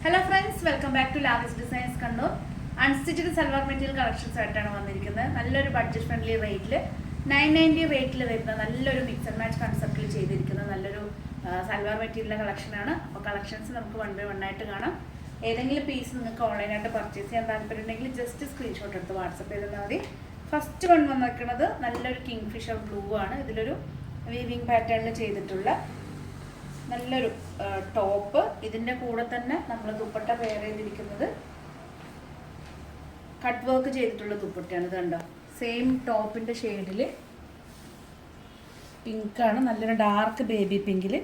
Hello friends, welcome back to Lavis designs Kannur. Unstitched salwar material collections ആയിട്ടാണ് വന്നിരിക്കുന്നത്. നല്ലൊരു ബഡ്ജറ്റ് ഫ്രണ്ട്ലി റേറ്റിൽ 990 റേറ്റിൽ വരുന്ന നല്ലൊരു മിക്സ് ആൻഡ് മാച്ച് കൺസെപ്റ്റിൽ ചെയ്തിരിക്കുന്ന നല്ലൊരു സൽവാർ മെറ്റീരിയലിൻ്റെ കളക്ഷനാണ്. അപ്പോൾ കളക്ഷൻസ് നമുക്ക് വൺ ബൈ വൺ ആയിട്ട് കാണാം. ഏതെങ്കിലും പീസ് നിങ്ങൾക്ക് ഓൺലൈനായിട്ട് പർച്ചേസ് ചെയ്യാൻ താല്പര്യമുണ്ടെങ്കിൽ ജസ്റ്റ് സ്ക്രീൻഷോട്ട് എടുത്ത് വാട്സപ്പ് ചെയ്താൽ മതി. ഫസ്റ്റ് വൺ വന്നിരിക്കുന്നത് നല്ലൊരു കിങ് ഫിഷർ ബ്ലൂ ആണ്. ഇതിലൊരു വീവിങ് പാറ്റേണിൽ ചെയ്തിട്ടുള്ള നല്ലൊരു ടോപ്പ്. ഇതിൻ്റെ കൂടെ തന്നെ നമ്മൾ ദുപ്പട്ട പെയർ ചെയ്തിരിക്കുന്നത് കട്ട് വർക്ക് ചെയ്തിട്ടുള്ള ദുപ്പട്ടയാണ്. ഇത് കണ്ടോ, സെയിം ടോപ്പിൻ്റെ ഷെയ്ഡിൽ പിങ്കാണ്, നല്ലൊരു ഡാർക്ക് ബേബി പിങ്കിൽ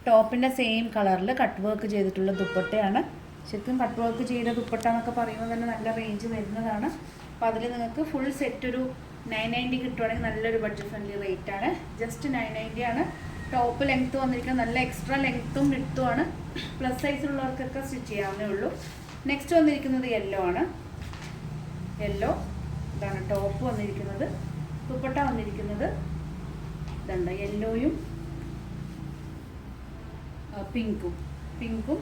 ടോപ്പിൻ്റെ സെയിം കളറിൽ കട്ട് വർക്ക് ചെയ്തിട്ടുള്ള ദുപ്പട്ടയാണ്. ശരിക്കും കട്ട് വർക്ക് ചെയ്ത ദുപ്പട്ട എന്നൊക്കെ പറയുമ്പോൾ തന്നെ നല്ല റേഞ്ച് വരുന്നതാണ്. അപ്പോൾ അതിൽ നിങ്ങൾക്ക് ഫുൾ സെറ്റ് ഒരു 990 കിട്ടുവാണെങ്കിൽ നല്ലൊരു ബഡ്ജറ്റ് ഫ്രണ്ട്ലി റേറ്റ് ആണ്. ജസ്റ്റ് 990 ആണ്. ടോപ്പ് ലെങ്ത്ത് വന്നിരിക്കുന്നത് നല്ല എക്സ്ട്രാ ലെങ്ത്തും വിഡ്ത്തുമാണ്. പ്ലസ് സൈസിലുള്ളവർക്കൊക്കെ സ്റ്റിച്ച് ചെയ്യാവുന്നേ ഉള്ളൂ. നെക്സ്റ്റ് വന്നിരിക്കുന്നത് യെല്ലോ ആണ്. യെല്ലോ ഇതാണ് ടോപ്പ് വന്നിരിക്കുന്നത്. ദുപ്പട്ട വന്നിരിക്കുന്നത് ഇതുണ്ട്, യെല്ലോയും പിങ്കും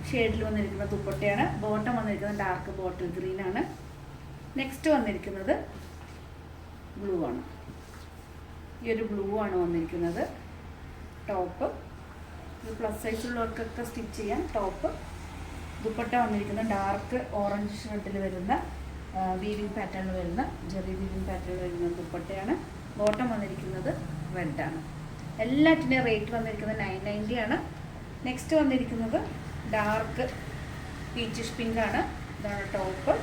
ഷെയ്ഡിൽ വന്നിരിക്കുന്ന ദുപ്പട്ടയാണ്. ബോട്ടം വന്നിരിക്കുന്നത് ഡാർക്ക് ബോട്ടിൽ ഗ്രീൻ ആണ്. നെക്സ്റ്റ് വന്നിരിക്കുന്നത് ബ്ലൂ ആണ്. ഈ ഒരു ബ്ലൂ ആണ് വന്നിരിക്കുന്നത് ടോപ്പ്. ഇത് പ്ലസ് സൈസുള്ളവർക്കൊക്കെ സ്റ്റിച്ച് ചെയ്യാം. ടോപ്പ് ദുപ്പട്ട വന്നിരിക്കുന്നത് ഡാർക്ക് ഓറഞ്ച് ഷെയ്ഡിൽ വരുന്ന വീവിങ് പാറ്റേണിൽ വരുന്ന ജെറി വീവിങ് പാറ്റേണിൽ വരുന്ന ദുപ്പട്ടയാണ്. ബോട്ടം വന്നിരിക്കുന്നത് റെഡാണ്. എല്ലാറ്റിൻ്റെയും റേറ്റ് വന്നിരിക്കുന്നത് 990 ആണ്. നെക്സ്റ്റ് വന്നിരിക്കുന്നത് ഡാർക്ക് പീച്ചിഷ് പിങ്ക് ആണ്. ഇതാണ് ടോപ്പ്.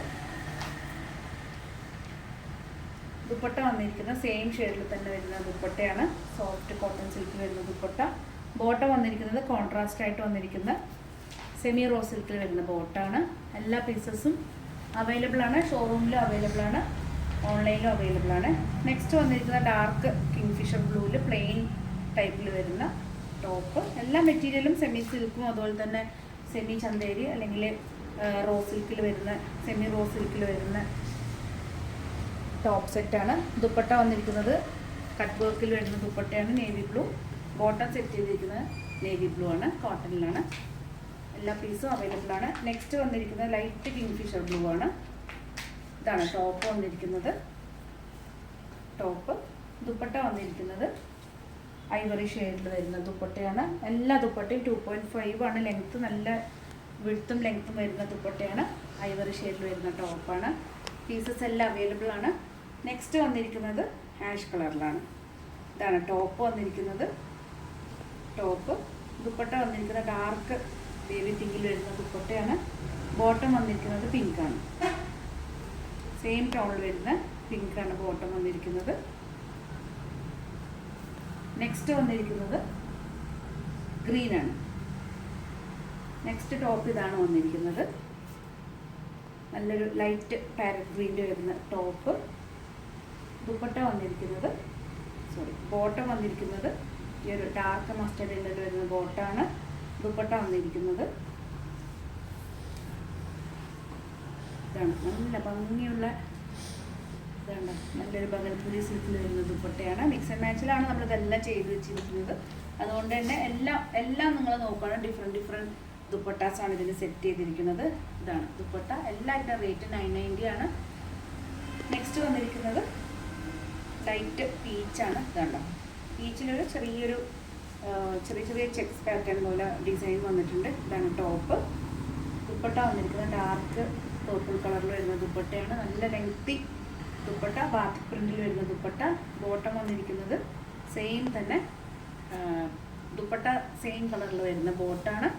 ദുപ്പട്ട വന്നിരിക്കുന്നത് സെയിം ഷെയ്ഡിൽ തന്നെ വരുന്ന ദുപ്പട്ടയാണ്. സോഫ്റ്റ് കോട്ടൺ സിൽക്കിൽ വരുന്ന ദുപ്പട്ട. ബോട്ടം വന്നിരിക്കുന്നത് കോൺട്രാസ്റ്റ് ആയിട്ട് വന്നിരിക്കുന്ന സെമി റോസ് സിൽക്കിൽ വരുന്ന ബോട്ടാണ്. എല്ലാ പീസസും അവൈലബിൾ ആണ്. ഷോറൂമിലും അവൈലബിൾ ആണ്, ഓൺലൈനിലും അവൈലബിൾ ആണ്. നെക്സ്റ്റ് വന്നിരിക്കുന്ന ഡാർക്ക് കിങ് ഫിഷർ ബ്ലൂവിൽ പ്ലെയിൻ ടൈപ്പിൽ വരുന്ന ടോപ്പ്. എല്ലാ മെറ്റീരിയലും സെമി സിൽക്കും അതുപോലെ തന്നെ സെമി ചന്തേരി അല്ലെങ്കിൽ റോസ് സിൽക്കിൽ വരുന്ന സെമി റോസ് സിൽക്കിൽ വരുന്ന ടോപ്പ് സെറ്റാണ്. ദുപ്പട്ട വന്നിരിക്കുന്നത് കട്ട് വർക്കിൽ വരുന്ന ദുപ്പട്ടയാണ്, നേവി ബ്ലൂ. ബോട്ടം സെറ്റ് ചെയ്തിരിക്കുന്നത് നേവി ബ്ലൂ ആണ്, കോട്ടണിലാണ്. എല്ലാ പീസും അവൈലബിൾ ആണ്. നെക്സ്റ്റ് വന്നിരിക്കുന്നത് ലൈറ്റ് കിങ് ഫിഷർ ബ്ലൂ ആണ്. ഇതാണ് ടോപ്പ് വന്നിരിക്കുന്നത്. ടോപ്പ് ദുപ്പട്ട വന്നിരിക്കുന്നത് ഐവറി ഷെയ്ഡിൽ വരുന്ന ദുപ്പട്ടയാണ്. എല്ലാ ദുപ്പട്ടയും 2.5 ആണ് ലെങ്ത്ത്. നല്ല വിഡ്ത്തും ലെങ്ത്തും വരുന്ന ദുപ്പട്ടയാണ്. ഐവറി ഷെയ്ഡിൽ വരുന്ന ടോപ്പാണ്. പീസസ് എല്ലാം അവൈലബിൾ ആണ്. നെക്സ്റ്റ് വന്നിരിക്കുന്നത് ആഷ് കളറിലാണ്. ഇതാണ് ടോപ്പ് വന്നിരിക്കുന്നത്. ടോപ്പ് ദുപ്പട്ട വന്നിരിക്കുന്നത് ഡാർക്ക് ബേബി പിങ്കിൽ വരുന്ന ദുപ്പട്ടയാണ്. ബോട്ടം വന്നിരിക്കുന്നത് പിങ്കാണ്. സെയിം ടോണിൽ വരുന്ന പിങ്കാണ് ബോട്ടം വന്നിരിക്കുന്നത്. നെക്സ്റ്റ് വന്നിരിക്കുന്നത് ഗ്രീനാണ്. നെക്സ്റ്റ് ടോപ്പ് ഇതാണ് വന്നിരിക്കുന്നത്. നല്ലൊരു ലൈറ്റ് പാരറ്റ് ഗ്രീനിൽ വരുന്ന ടോപ്പ്. ദുപ്പട്ട വന്നിരിക്കുന്നത് ബോട്ടം വന്നിരിക്കുന്നത് ഈ ഒരു ഡാർക്ക് മസ്റ്റർഡ് യെല്ലോയിൽ വരുന്ന ബോട്ടാണ്. ദുപ്പട്ട വന്നിരിക്കുന്നത് ഇതാണ്. നല്ല ഭംഗിയുള്ള ഇതാണ്, നല്ലൊരു ബഗൽപുരി സിൽക്കിൽ വരുന്ന ദുപ്പട്ടയാണ്. മിക്സ് ആൻഡ് മാച്ചിലാണ് നമ്മളിതെല്ലാം ചെയ്ത് വെച്ചിരിക്കുന്നത്. അതുകൊണ്ട് തന്നെ എല്ലാം നിങ്ങൾ നോക്കുകയാണ്. ഡിഫറെൻറ്റ് ദുപ്പട്ടാസാണ് ഇതിന് സെറ്റ് ചെയ്തിരിക്കുന്നത്. ഇതാണ് ദുപ്പട്ട. എല്ലാത്തിൻ്റെ റേറ്റ് 990 ആണ്. നെക്സ്റ്റ് വന്നിരിക്കുന്നത് ലൈറ്റ് പീച്ചാണ്. ഇതുണ്ടോ, പീച്ചിലൊരു ചെറിയ ചെക്സ് പാറ്റേൺ പോലെ ഡിസൈൻ വന്നിട്ടുണ്ട്. ഇതാണ് ടോപ്പ്. ദുപ്പട്ട വന്നിരിക്കുന്നത് ഡാർക്ക് പർപ്പിൾ കളറിൽ വരുന്ന ദുപ്പട്ടയാണ്. നല്ല ലെങ്തി ദുപ്പട്ട, ബാത്തിക് പ്രിന്റിൽ വരുന്ന ദുപ്പട്ട. ബോട്ടം വന്നിരിക്കുന്നത് സെയിം തന്നെ ദുപ്പട്ട സെയിം കളറിൽ വരുന്ന ബോട്ടാണ്.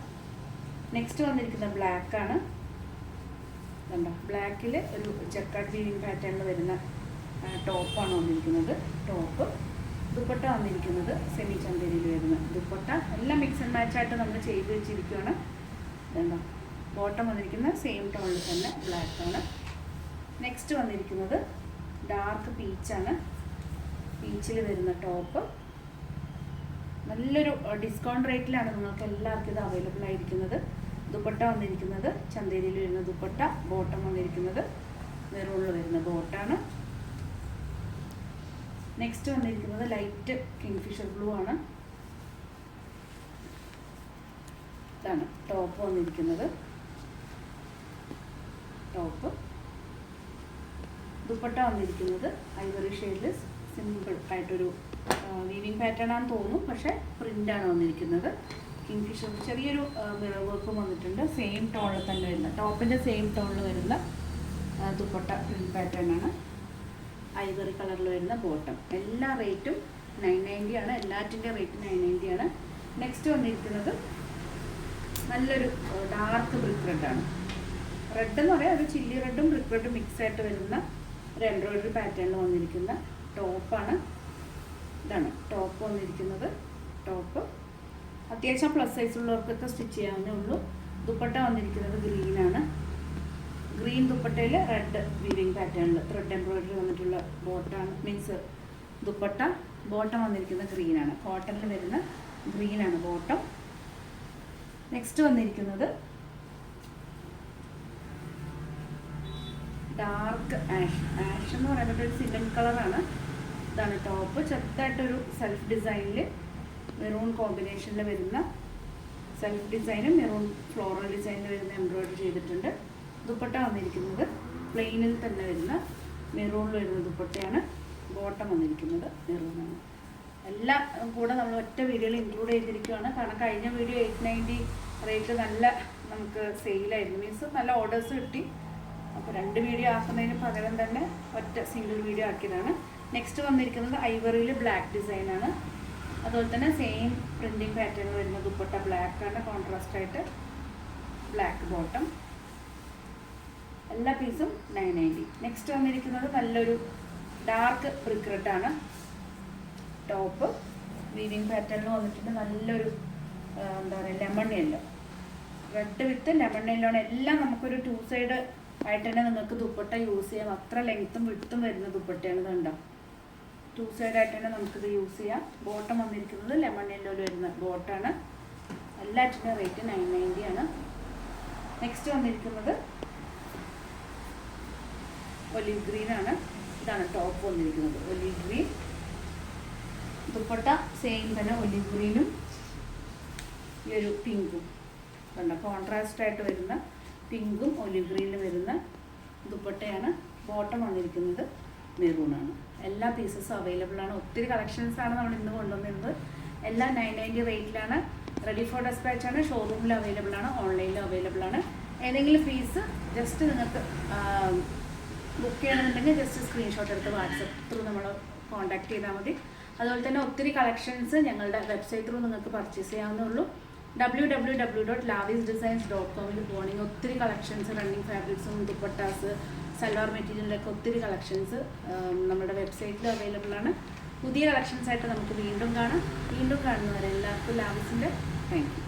നെക്സ്റ്റ് വന്നിരിക്കുന്നത് ബ്ലാക്ക് ആണ്. കണ്ടോ, ബ്ലാക്കിൽ ഒരു ജക്കാർഡ് വീവിങ് പാറ്റേണിൽ വരുന്ന ടോപ്പാണ് വന്നിരിക്കുന്നത്. ടോപ്പ് ദുപ്പട്ട വന്നിരിക്കുന്നത് സെമി ചന്തേരിയിൽ വരുന്ന ദുപ്പട്ട. എല്ലാം മിക്സ് ആൻഡ് മാച്ചായിട്ട് നമ്മൾ ചെയ്ത് വെച്ചിരിക്കുകയാണ്. കണ്ടോ, ബോട്ടം വന്നിരിക്കുന്നത് സെയിം ടോണിൽ തന്നെ ബ്ലാക്ക് ആണ്. നെക്സ്റ്റ് വന്നിരിക്കുന്നത് ഡാർക്ക് പീച്ചാണ്. പീച്ചിൽ വരുന്ന ടോപ്പ്. നല്ലൊരു ഡിസ്കൗണ്ട് റേറ്റിലാണ് നിങ്ങൾക്ക് എല്ലാവർക്കും ഇത് അവൈലബിൾ ആയിരിക്കുന്നത്. ദുപ്പട്ട വന്നിരിക്കുന്നത് ചന്തേരിയിൽ വരുന്ന ദുപ്പട്ട. ബോട്ടം വന്നിരിക്കുന്നത് മെറൂണിൽ വരുന്ന ബോട്ടാണ്. നെക്സ്റ്റ് വന്നിരിക്കുന്നത് ലൈറ്റ് കിങ് ഫിഷർ ബ്ലൂ ആണ്. ഇതാണ് ടോപ്പ് വന്നിരിക്കുന്നത്. ടോപ്പ് ദുപ്പട്ട വന്നിരിക്കുന്നത് ഐവറി ഷെയ്ഡിൽ സിമ്പിൾ ആയിട്ടൊരു വീവിങ് പാറ്റേൺ ആണെന്ന് തോന്നുന്നു, പക്ഷേ പ്രിൻ്റാണ് വന്നിരിക്കുന്നത്. കിങ്ഫിഷർ ചെറിയൊരു മിറർ വർക്കും വന്നിട്ടുണ്ട്. സെയിം ടോണിൽ തന്നെ വരുന്ന ടോപ്പിൻ്റെ സെയിം ടോണിൽ വരുന്ന ദുപ്പട്ട പ്രിൻറ്റ് പാറ്റേൺ ആണ്. ഐവറി കളറിൽ വരുന്ന ബോട്ടം. എല്ലാ റേറ്റും 990 ആണ്. എല്ലാറ്റിൻ്റെ റേറ്റ് 990 ആണ്. നെക്സ്റ്റ് വന്നിരിക്കുന്നത് നല്ലൊരു ഡാർക്ക് ബ്രിക്ക് റെഡാണ്. റെഡ് എന്ന് പറയാം, ഒരു ചില്ലി റെഡും ബ്രിക്ക് റെഡും മിക്സ് ആയിട്ട് വരുന്ന ഒരു എംബ്രോയിഡറി പാറ്റേണിൽ വന്നിരിക്കുന്ന ടോപ്പാണ്. ഇതാണ് ടോപ്പ് വന്നിരിക്കുന്നത്. ടോപ്പ് അത്യാവശ്യം പ്ലസ് സൈസുള്ളവർക്കൊക്കെ സ്റ്റിച്ച് ചെയ്യാവുന്നേ ഉള്ളൂ. ദുപ്പട്ട വന്നിരിക്കുന്നത് ഗ്രീനാണ്. ഗ്രീൻ ദുപ്പട്ടയിൽ റെഡ് വീവിങ് പാറ്റേണിൽ ത്രെഡ് എംബ്രോയിഡറി വന്നിട്ടുള്ള ബോട്ടാണ്, മീൻസ് ദുപ്പട്ട. ബോട്ടം വന്നിരിക്കുന്നത് ഗ്രീനാണ്. കോട്ടണിൽ വരുന്ന ഗ്രീനാണ് ബോട്ടം. നെക്സ്റ്റ് വന്നിരിക്കുന്നത് ഡാർക്ക് ആഷ് എന്ന് പറയുന്നത് ഒരു സിമെൻറ്റ് കളറാണ്. ഇതാണ് ടോപ്പ്. ചെറുതായിട്ടൊരു സെൽഫ് ഡിസൈനിൽ മെറൂൺ കോമ്പിനേഷനിൽ വരുന്ന സെൽഫ് ഡിസൈനും മെറൂൺ ഫ്ലോറൽ ഡിസൈനിൽ വരുന്ന എംബ്രോയിഡറി ചെയ്തിട്ടുണ്ട്. ദുപ്പട്ട വന്നിരിക്കുന്നത് പ്ലെയിനിൽ തന്നെ വരുന്ന മെറൂണിൽ വരുന്ന ദുപ്പട്ടയാണ്. ബോട്ടം വന്നിരിക്കുന്നത് മെറൂണാണ്. എല്ലാം കൂടെ നമ്മൾ ഒറ്റ വീഡിയോയിൽ ഇൻക്ലൂഡ് ചെയ്തിരിക്കുകയാണ്. കാരണം കഴിഞ്ഞ വീഡിയോ 890 റേറ്റ് നല്ല നമുക്ക് സെയിലായിരുന്നു, മീൻസ് നല്ല ഓർഡേഴ്സ് കിട്ടി. അപ്പോൾ 2 വീഡിയോ ആക്കുന്നതിന് പകരം തന്നെ ഒറ്റ സിംഗിൾ വീഡിയോ ആക്കിയതാണ്. നെക്സ്റ്റ് വന്നിരിക്കുന്നത് ഐവറിയിൽ ബ്ലാക്ക് ഡിസൈനാണ്. അതുപോലെ തന്നെ സെയിം പ്രിൻറ്റിങ് പാറ്റേൺ വരുന്ന ദുപ്പട്ട ബ്ലാക്കാണ്, കോൺട്രാസ്റ്റ് ആയിട്ട് ബ്ലാക്ക് ബോട്ടം. എല്ലാ പീസും 990. നെക്സ്റ്റ് വന്നിരിക്കുന്നത് നല്ലൊരു ഡാർക്ക് ബ്രിക്ക് റെഡാണ്. ടോപ്പ് വീവിങ് പാറ്റേണിൽ വന്നിട്ടുണ്ട്. നല്ലൊരു എന്താ പറയുക lemon yellow, read with lemon yellow ആണ്. എല്ലാം നമുക്കൊരു 2 സൈഡ് ആയിട്ട് തന്നെ നിങ്ങൾക്ക് ദുപ്പട്ട യൂസ് ചെയ്യാം. അത്ര ലെങ്ത്തും വിട്ടും വരുന്ന ദുപ്പട്ടയാണ്. ഇതുണ്ടോ, 2 സൈഡ് ആയിട്ട് തന്നെ നമുക്കിത് യൂസ് ചെയ്യാം. ബോട്ടം വന്നിരിക്കുന്നത് ലെമൺ യെല്ലോയിൽ വരുന്ന ബോട്ടാണ്. എല്ലാറ്റിൻ്റെ റേറ്റ് 990 ആണ്. നെക്സ്റ്റ് വന്നിരിക്കുന്നത് ഒലിവ് ഗ്രീൻ ആണ്. ഇതാണ് ടോപ്പ് വന്നിരിക്കുന്നത് ഒലിവ് ഗ്രീൻ. ദുപ്പട്ട സെയിം തന്നെ ഒലിവ് ഗ്രീനും ഈ ഒരു പിങ്കും കണ്ടോ, കോൺട്രാസ്റ്റ് ആയിട്ട് വരുന്ന പിങ്കും ഒലിവ് ഗ്രീനിൽ വരുന്ന ദുപ്പട്ടയാണ്. ബോട്ടം വന്നിരിക്കുന്നത് മെറൂണാണ്. എല്ലാ പീസസും അവൈലബിൾ ആണ്. ഒത്തിരി കളക്ഷൻസാണ് നമ്മൾ ഇന്ന് കൊണ്ടുവന്നിരുന്നത്. എല്ലാം 990 റേറ്റിലാണ്. റെഡി ഫോർ ഡെസ്പാച്ച് ആണ്. ഷോറൂമിൽ അവൈലബിൾ ആണ്, ഓൺലൈനിലും അവൈലബിൾ ആണ്. ഏതെങ്കിലും പീസ് ജസ്റ്റ് നിങ്ങൾക്ക് ബുക്ക് ചെയ്യണമെന്നുണ്ടെങ്കിൽ ജസ്റ്റ് സ്ക്രീൻഷോട്ട് എടുത്ത് വാട്സപ്പ് ത്രൂ നമ്മൾ കോൺടാക്ട് ചെയ്താൽ മതി. അതുപോലെ തന്നെ ഒത്തിരി കളക്ഷൻസ് ഞങ്ങളുടെ വെബ്സൈറ്റ് ത്രൂ നിങ്ങൾക്ക് പർച്ചേസ് ചെയ്യാവുന്നേ ഉള്ളൂ. www.lavisdesigns.com പോകണമെങ്കിൽ ഒത്തിരി കളക്ഷൻസ്, റണ്ണിങ് ഫാബ്രിക്സും ദുപ്പട്ടാസ്, സൽവാർ മെറ്റീരിയലിലൊക്കെ ഒത്തിരി കളക്ഷൻസ് നമ്മുടെ വെബ്സൈറ്റിൽ അവൈലബിൾ ആണ്. പുതിയ കളക്ഷൻസായിട്ട് നമുക്ക് വീണ്ടും കാണാം. വീണ്ടും കാണുന്നവരെ എല്ലാവർക്കും ലാവിസിൻ്റെ താങ്ക് യു.